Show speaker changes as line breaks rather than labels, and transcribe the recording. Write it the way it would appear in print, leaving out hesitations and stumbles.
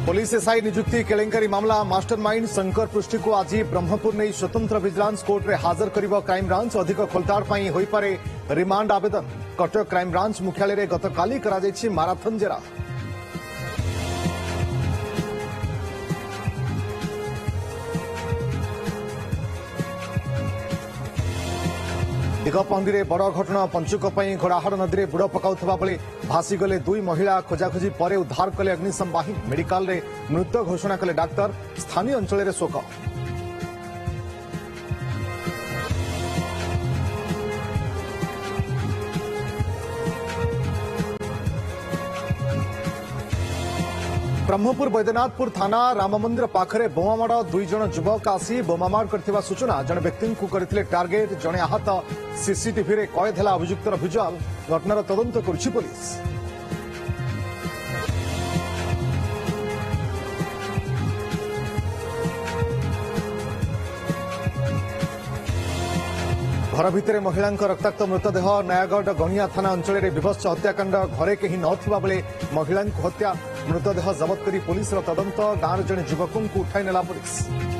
Police SI नियुक्ति केलेंकारी मामला mastermind Shankar पृष्टि को आज ब्रह्मपुर नहीं स्वतंत्र विजिलेंस कोर्ट रे हाजर करिबो क्राइमब्रांच अधिक खोलताड़ पई होई पारे रिमांड आवेदन कटक क्राइमब्रांच मुख्यालय रे गतकाली करा जायछि माराथन जेरा दिगपंदी में बड़ घटना पंचुक घोड़ाहाड़ नदी में बुड़ पकाउथबा बेले भासीगले दुई महिला खोजाखोजी पर उद्धार कले अग्निशम बाहिनी मेडिकल रे मृत घोषणा कले डाक्तर स्थानीय अंचल में शोक ब्रह्मपुर बैद्यनाथपुर थाना राम मंदिर पाखरे बोमामाड़ दुई जन युवक आसी बोमामाड़ करथिबा सूचना जने व्यक्ति को करथिले टार्गेट जने आहत सीसीटीवी रे कैद हैला अभियुक्तर विजुअल घटनार तदंत करुछि पुलिस। घर भितर महिला रक्ताक्त मृतदेह नयागढ़ गणिया थाना अंचल में विभत्स हत्याकांड घरे कहीं नथिबा बेले महिला हत्या मृतदेह जबत करी पुलिस तदंत गांव जड़े युवकों को उठाई नेला पुलिस।